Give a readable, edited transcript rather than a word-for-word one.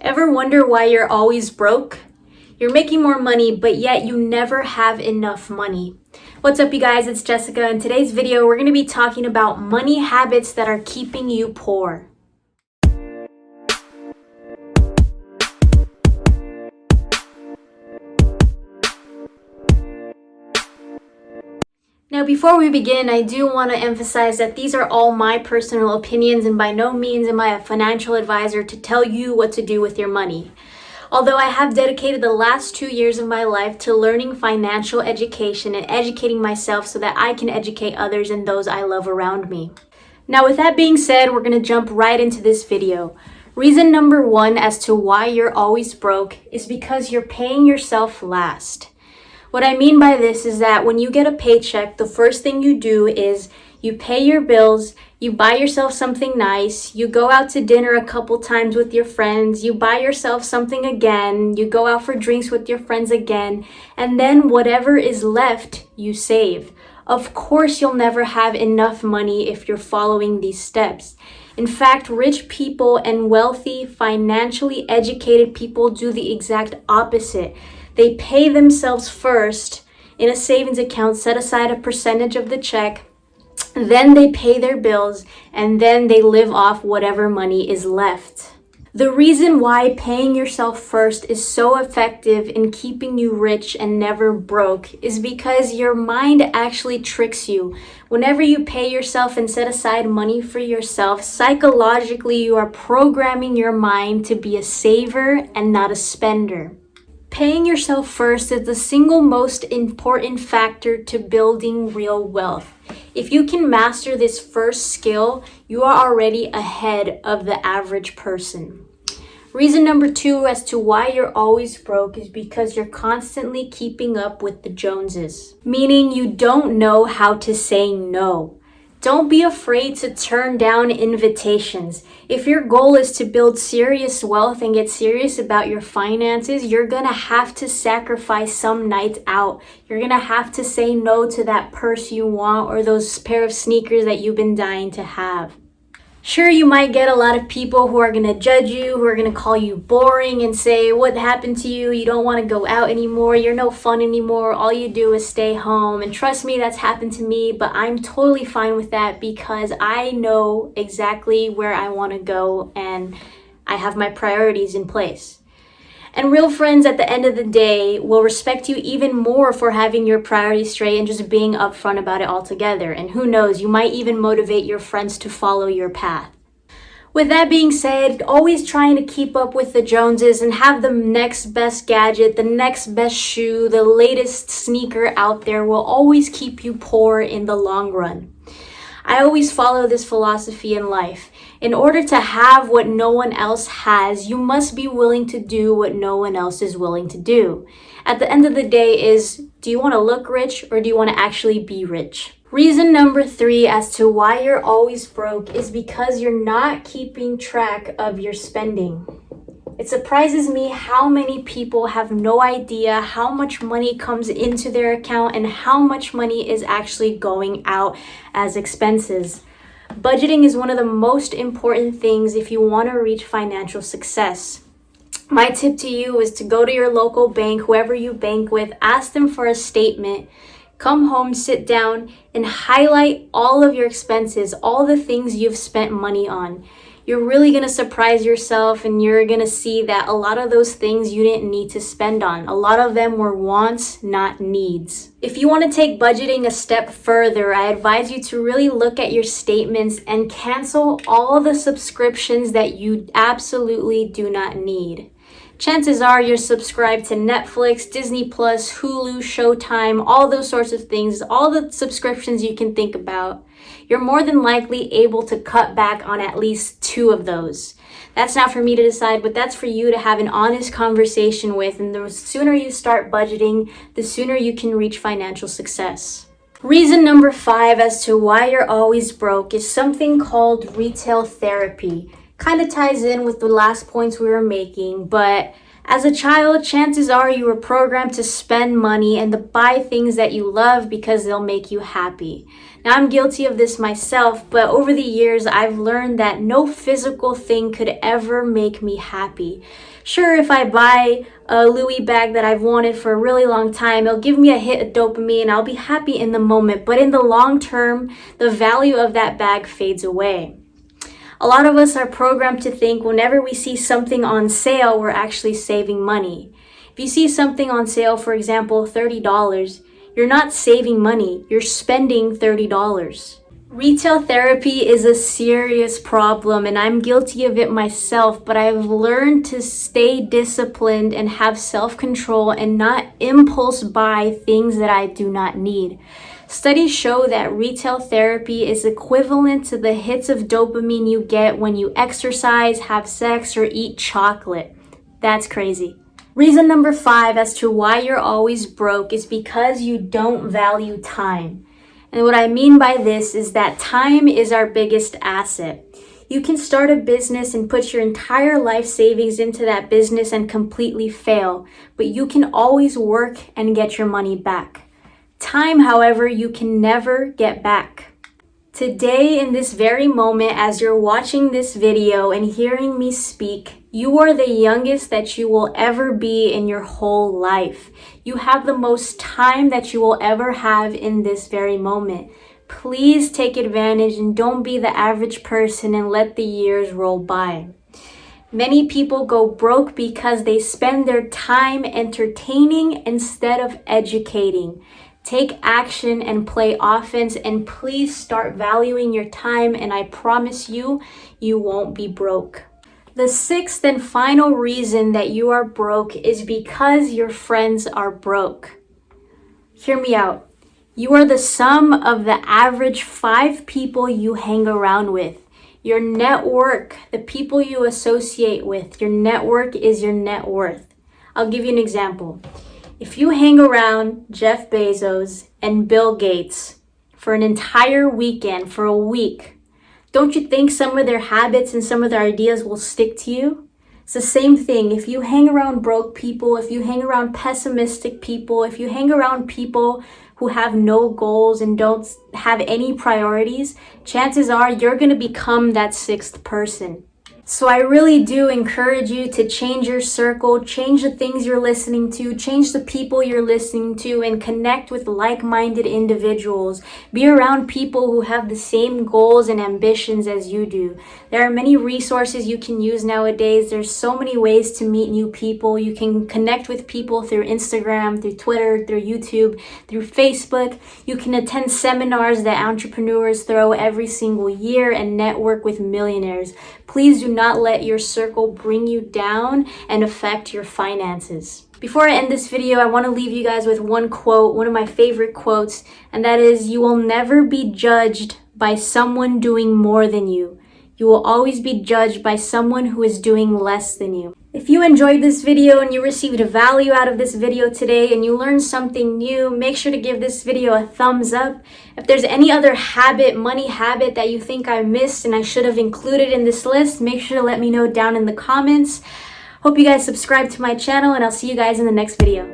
Ever wonder why you're always broke? You're making more money, but yet you never have enough money. What's up, you guys? It's Jessica. In today's video, we're going to be talking about money habits that are keeping you poor. Now, before we begin, I do want to emphasize that these are all my personal opinions, and by no means am I a financial advisor to tell you what to do with your money. Although I have dedicated the last 2 years of my life to learning financial education and educating myself so that I can educate others and those I love around me. Now, with that being said, we're going to jump right into this video. Reason number 1 as to why you're always broke is because you're paying yourself last. What I mean by this is that when you get a paycheck, the first thing you do is you pay your bills, you buy yourself something nice, you go out to dinner a couple times with your friends, you buy yourself something again, you go out for drinks with your friends again, and then whatever is left, you save. Of course, you'll never have enough money if you're following these steps. In fact, rich people and wealthy, financially educated people do the exact opposite. They pay themselves first in a savings account, set aside a percentage of the check, then they pay their bills, and then they live off whatever money is left. The reason why paying yourself first is so effective in keeping you rich and never broke is because your mind actually tricks you. Whenever you pay yourself and set aside money for yourself, psychologically you are programming your mind to be a saver and not a spender. Paying yourself first is the single most important factor to building real wealth. If you can master this first skill, you are already ahead of the average person. Reason number 2 as to why you're always broke is because you're constantly keeping up with the Joneses, meaning you don't know how to say no. Don't be afraid to turn down invitations. If your goal is to build serious wealth and get serious about your finances, you're gonna have to sacrifice some nights out. You're gonna have to say no to that purse you want or those pair of sneakers that you've been dying to have. Sure, you might get a lot of people who are going to judge you, who are going to call you boring and say, what happened to you? You don't want to go out anymore. You're no fun anymore. All you do is stay home. And trust me, that's happened to me, but I'm totally fine with that because I know exactly where I want to go and I have my priorities in place. And real friends at the end of the day will respect you even more for having your priorities straight and just being upfront about it altogether. And who knows, you might even motivate your friends to follow your path. With that being said, always trying to keep up with the Joneses and have the next best gadget, the next best shoe, the latest sneaker out there will always keep you poor in the long run. I always follow this philosophy in life. In order to have what no one else has, you must be willing to do what no one else is willing to do. At the end of the day do you want to look rich or do you want to actually be rich? Reason number 3 as to why you're always broke is because you're not keeping track of your spending. It surprises me how many people have no idea how much money comes into their account and how much money is actually going out as expenses. Budgeting is one of the most important things if you want to reach financial success. My tip to you is to go to your local bank, whoever you bank with, ask them for a statement, come home, sit down, and highlight all of your expenses, all the things you've spent money on. You're really going to surprise yourself and you're going to see that a lot of those things you didn't need to spend on. A lot of them were wants, not needs. If you want to take budgeting a step further, I advise you to really look at your statements and cancel all the subscriptions that you absolutely do not need. Chances are you're subscribed to Netflix, Disney Plus, Hulu, Showtime, all those sorts of things, all the subscriptions you can think about. You're more than likely able to cut back on at least 2 of those. That's not for me to decide, but that's for you to have an honest conversation with. And the sooner you start budgeting, the sooner you can reach financial success. Reason number 5 as to why you're always broke is something called retail therapy. Kind of ties in with the last points we were making, but as a child, chances are you were programmed to spend money and to buy things that you love because they'll make you happy. Now, I'm guilty of this myself, but over the years, I've learned that no physical thing could ever make me happy. Sure, if I buy a Louis bag that I've wanted for a really long time, it'll give me a hit of dopamine. I'll be happy in the moment, but in the long term, the value of that bag fades away. A lot of us are programmed to think whenever we see something on sale, we're actually saving money. If you see something on sale, for example, $30, you're not saving money, you're spending $30. Retail therapy is a serious problem, and I'm guilty of it myself, but I've learned to stay disciplined and have self-control and not impulse buy things that I do not need. Studies show that retail therapy is equivalent to the hits of dopamine you get when you exercise, have sex, or eat chocolate. That's crazy. Reason number 5 as to why you're always broke is because you don't value time. And what I mean by this is that time is our biggest asset. You can start a business and put your entire life savings into that business and completely fail, but you can always work and get your money back. Time, however, you can never get back. Today, in this very moment, as you're watching this video and hearing me speak, you are the youngest that you will ever be in your whole life. You have the most time that you will ever have in this very moment. Please take advantage and don't be the average person and let the years roll by. Many people go broke because they spend their time entertaining instead of educating. Take action and play offense, and please start valuing your time, and I promise you, you won't be broke. The 6th and final reason that you are broke is because your friends are broke. Hear me out. You are the sum of the average 5 people you hang around with. Your network, the people you associate with, your network is your net worth. I'll give you an example. If you hang around Jeff Bezos and Bill Gates for an entire weekend, for a week, don't you think some of their habits and some of their ideas will stick to you? It's the same thing. If you hang around broke people, if you hang around pessimistic people, if you hang around people who have no goals and don't have any priorities, chances are you're going to become that 6th person. So I really do encourage you to change your circle, change the things you're listening to, change the people you're listening to, and connect with like-minded individuals. Be around people who have the same goals and ambitions as you do. There are many resources you can use nowadays. There's so many ways to meet new people. You can connect with people through Instagram, through Twitter, through YouTube, through Facebook. You can attend seminars that entrepreneurs throw every single year and network with millionaires. Please do not let your circle bring you down and affect your finances. Before I end this video, I want to leave you guys with one quote, one of my favorite quotes, and that is, "You will never be judged by someone doing more than you. You will always be judged by someone who is doing less than you." If you enjoyed this video and you received value out of this video today and you learned something new, make sure to give this video a thumbs up. If there's any other money habit that you think I missed and I should have included in this list, make sure to let me know down in the comments. Hope you guys subscribe to my channel, and I'll see you guys in the next video.